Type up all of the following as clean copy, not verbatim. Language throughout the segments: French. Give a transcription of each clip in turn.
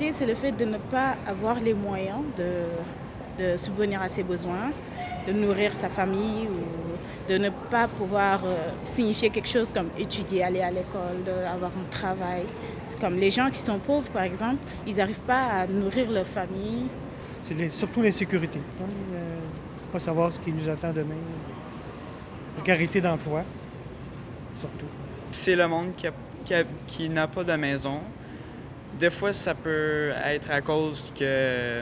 pauvreté, c'est le fait de ne pas avoir les moyens de subvenir à ses besoins, de nourrir sa famille ou de ne pas pouvoir signifier quelque chose comme étudier, aller à l'école, avoir un travail. Comme les gens qui sont pauvres, par exemple, ils n'arrivent pas à nourrir leur famille. C'est surtout l'insécurité. Hein, pas savoir ce qui nous attend demain. Précarité d'emploi, surtout. C'est le monde qui n'a pas de maison. Des fois, ça peut être à cause que...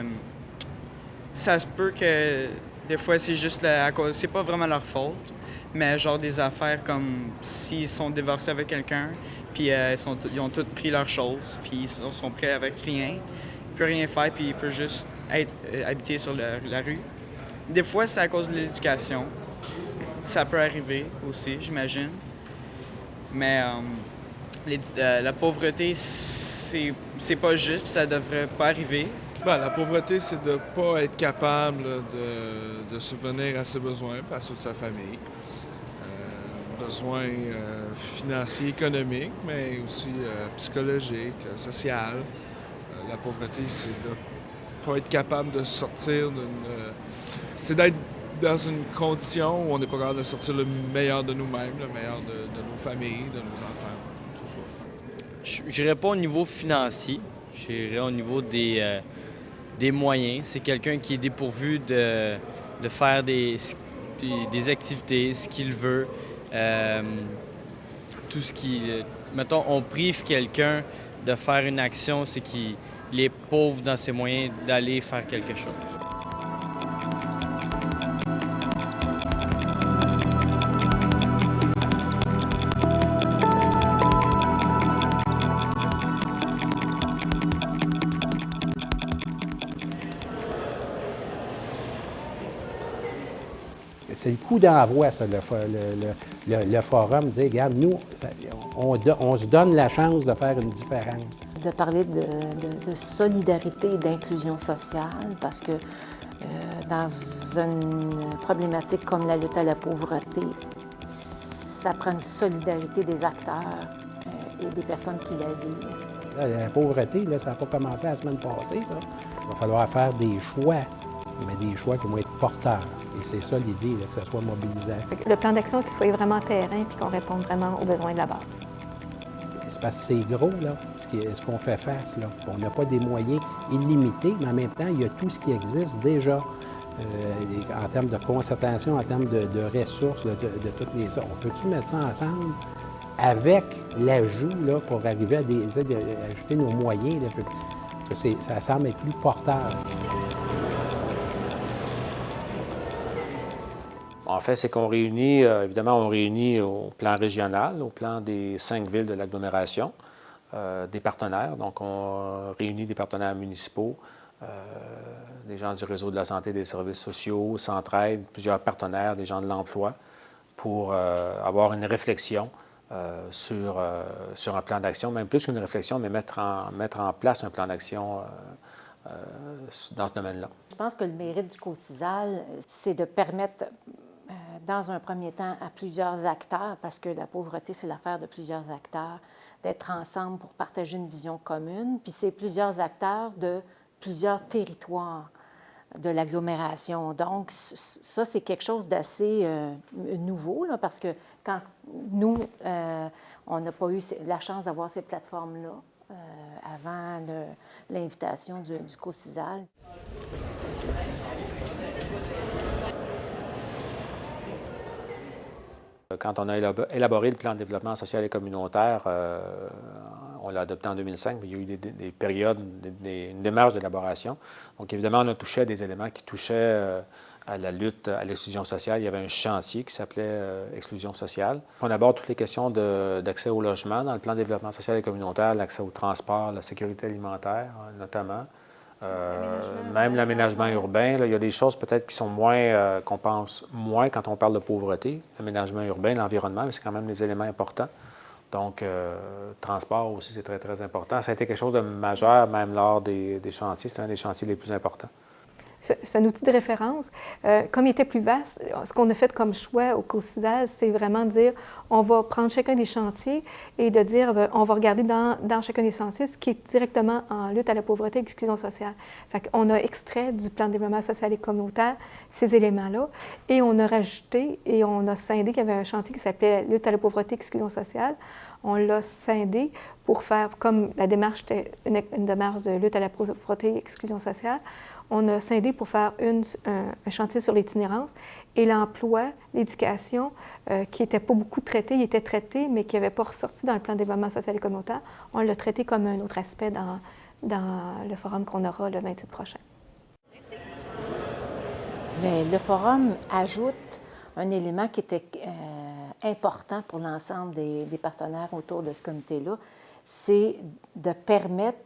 Ça se peut que des fois, c'est juste à cause... C'est pas vraiment leur faute, mais genre des affaires comme s'ils sont divorcés avec quelqu'un, puis ils ont tous pris leurs choses, puis ils sont prêts avec rien. Ils peuvent rien faire, puis ils peuvent juste habiter sur la rue. Des fois, c'est à cause de l'éducation. Ça peut arriver aussi, j'imagine. Mais la pauvreté, c'est pas juste, puis ça devrait pas arriver. La pauvreté, c'est de ne pas être capable de subvenir à ses besoins, à ceux de sa famille. Besoins financiers, économiques, mais aussi psychologiques, sociaux. La pauvreté, c'est de ne pas être capable de sortir c'est d'être dans une condition où on n'est pas capable de sortir le meilleur de nous-mêmes, le meilleur de nos familles, de nos enfants, tout ça. Je n'irais pas au niveau financier, j'irais au niveau des moyens. C'est quelqu'un qui est dépourvu de faire des activités, ce qu'il veut. Tout ce qui... mettons, on prive quelqu'un de faire une action, c'est qu'il est pauvre dans ses moyens d'aller faire quelque chose. C'est le coup d'envoi, ça, le forum, dire, regarde, nous, on se donne la chance de faire une différence. De parler de solidarité et d'inclusion sociale, parce que dans une problématique comme la lutte à la pauvreté, ça prend une solidarité des acteurs et des personnes qui la vivent. La pauvreté, là, ça n'a pas commencé la semaine passée, ça. Il va falloir faire des choix, mais des choix qui vont être porteurs. Et c'est ça l'idée, là, que ça soit mobilisant. Le plan d'action qui soit vraiment terrain puis qu'on réponde vraiment aux besoins de la base. C'est parce que c'est gros, là, ce qu'on fait face, là. On n'a pas des moyens illimités, mais en même temps, il y a tout ce qui existe déjà en termes de concertation, en termes de ressources, de toutes les... On peut-tu mettre ça ensemble avec l'ajout, là, pour arriver à ajouter nos moyens, là, ça semble être plus porteur. En fait, c'est qu'on réunit, évidemment, on réunit au plan régional, au plan des 5 villes de l'agglomération, des partenaires. Donc, on réunit des partenaires municipaux, des gens du réseau de la santé et des services sociaux, Centraide, plusieurs partenaires, des gens de l'emploi, pour avoir une réflexion sur un plan d'action, même plus qu'une réflexion, mais mettre en place un plan d'action dans ce domaine-là. Je pense que le mérite du COCISAL, c'est de permettre, dans un premier temps, à plusieurs acteurs, parce que la pauvreté, c'est l'affaire de plusieurs acteurs, d'être ensemble pour partager une vision commune. Puis c'est plusieurs acteurs de plusieurs territoires de l'agglomération. Donc, ça, c'est quelque chose d'assez nouveau, là, parce que quand nous, on n'a pas eu la chance d'avoir ces plateformes-là avant l'invitation du COCISAL. Quand on a élaboré le plan de développement social et communautaire, on l'a adopté en 2005, mais il y a eu des périodes, une démarche d'élaboration. Donc, évidemment, on a touché à des éléments qui touchaient à la lutte à l'exclusion sociale. Il y avait un chantier qui s'appelait Exclusion sociale. On aborde toutes les questions d'accès au logement dans le plan de développement social et communautaire, l'accès au transport, la sécurité alimentaire, notamment. Même l'aménagement urbain, là, il y a des choses peut-être qui sont moins, qu'on pense moins quand on parle de pauvreté. L'aménagement urbain, l'environnement, mais c'est quand même des éléments importants. Donc, transport aussi, c'est très, très important. Ça a été quelque chose de majeur, même lors des chantiers. C'est un des chantiers les plus importants. c'est un outil de référence. Comme il était plus vaste, ce qu'on a fait comme choix au COCISAL, c'est vraiment de dire, on va prendre chacun des chantiers et de dire, on va regarder dans chacun des chantiers ce qui est directement en lutte à la pauvreté et l'exclusion sociale. Fait qu'on a extrait du plan de développement social et communautaire ces éléments-là et on a rajouté et on a scindé qu'il y avait un chantier qui s'appelait lutte à la pauvreté et exclusion sociale. On l'a scindé pour faire, comme la démarche était une démarche de lutte à la pauvreté et exclusion sociale, on a scindé pour faire un chantier sur l'itinérance et l'emploi, l'éducation, qui n'était pas beaucoup traité, il était traité, mais qui n'avait pas ressorti dans le plan de développement social et communautaire. On l'a traité comme un autre aspect dans le forum qu'on aura le 28 prochain. Le forum ajoute un élément qui était important pour l'ensemble des partenaires autour de ce comité-là, c'est de permettre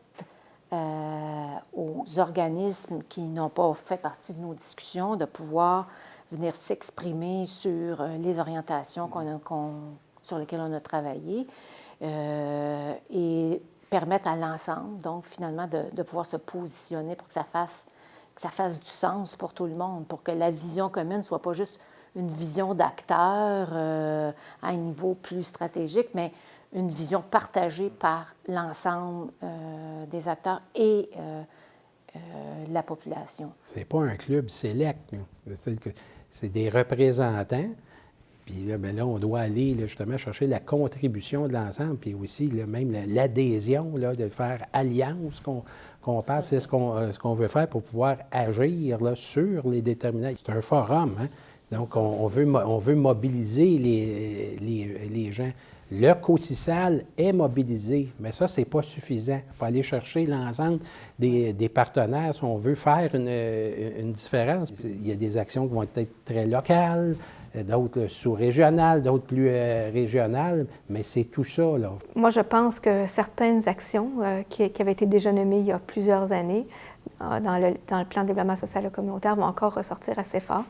aux organismes qui n'ont pas fait partie de nos discussions de pouvoir venir s'exprimer sur les orientations sur lesquelles on a travaillé et permettre à l'ensemble, donc finalement, de pouvoir se positionner pour que ça fasse du sens pour tout le monde, pour que la vision commune ne soit pas juste une vision d'acteur à un niveau plus stratégique, mais une vision partagée par l'ensemble des acteurs et la population. C'est pas un club select, c'est des représentants. Puis là, on doit aller justement chercher la contribution de l'ensemble, puis aussi même l'adhésion, de faire alliance qu'on passe, c'est ce qu'on veut faire pour pouvoir agir sur les déterminants. C'est un forum, hein? Donc on veut mobiliser les gens. Le COCISAL est mobilisé, mais ça, c'est pas suffisant. Il faut aller chercher l'ensemble des partenaires si on veut faire une différence. Il y a des actions qui vont être très locales, d'autres sous-régionales, d'autres plus régionales, mais c'est tout ça, là. Moi, je pense que certaines actions qui avaient été déjà nommées il y a plusieurs années dans le plan de développement social et communautaire vont encore ressortir assez fort.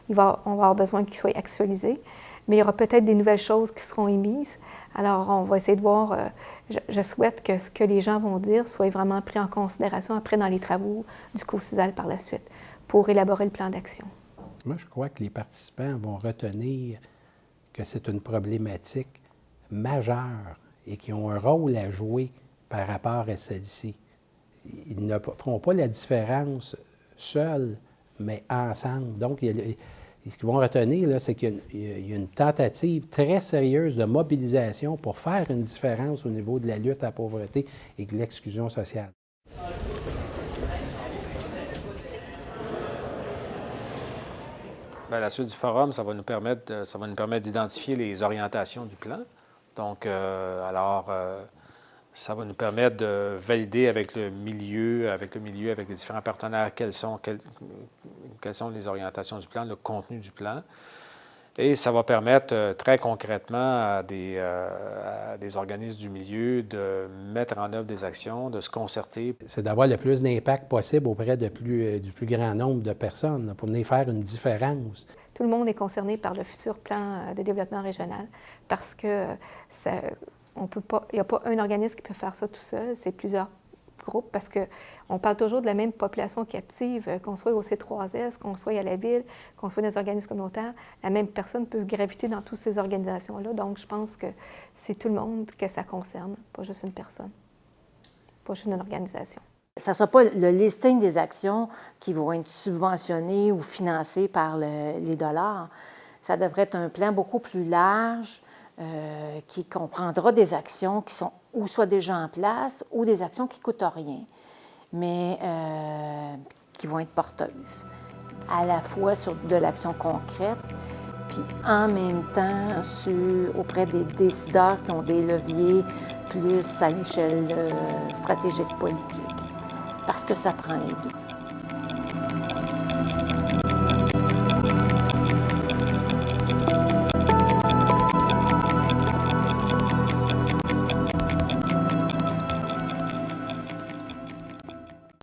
On va avoir besoin qu'ils soient actualisés, mais il y aura peut-être des nouvelles choses qui seront émises. Alors, on va essayer de voir, je souhaite que ce que les gens vont dire soit vraiment pris en considération après dans les travaux du COCISAL par la suite, pour élaborer le plan d'action. Moi, je crois que les participants vont retenir que c'est une problématique majeure et qu'ils ont un rôle à jouer par rapport à celle-ci. Ils ne feront pas la différence seuls, mais ensemble. Donc, ce qu'ils vont retenir, là, c'est qu'il y a une tentative très sérieuse de mobilisation pour faire une différence au niveau de la lutte à la pauvreté et de l'exclusion sociale. Bien, la suite du forum, ça va nous permettre d'identifier les orientations du plan. Donc, ça va nous permettre de valider avec le milieu, avec les différents partenaires, quelles sont les orientations du plan, le contenu du plan. Et ça va permettre très concrètement à des organismes du milieu de mettre en œuvre des actions, de se concerter. C'est d'avoir le plus d'impact possible auprès du plus grand nombre de personnes pour venir faire une différence. Tout le monde est concerné par le futur plan de développement régional parce que il n'y a pas un organisme qui peut faire ça tout seul, c'est plusieurs groupes parce qu'on parle toujours de la même population captive, qu'on soit au C3S, qu'on soit à la ville, qu'on soit dans les organismes communautaires, la même personne peut graviter dans toutes ces organisations-là. Donc, je pense que c'est tout le monde que ça concerne, pas juste une personne, pas juste une organisation. Ça ne sera pas le listing des actions qui vont être subventionnées ou financées par les dollars. Ça devrait être un plan beaucoup plus large qui comprendra des actions qui sont ou soit déjà en place ou des actions qui ne coûtent rien, mais qui vont être porteuses, à la fois sur de l'action concrète, puis en même temps auprès des décideurs qui ont des leviers plus à l'échelle stratégique politique, parce que ça prend les deux.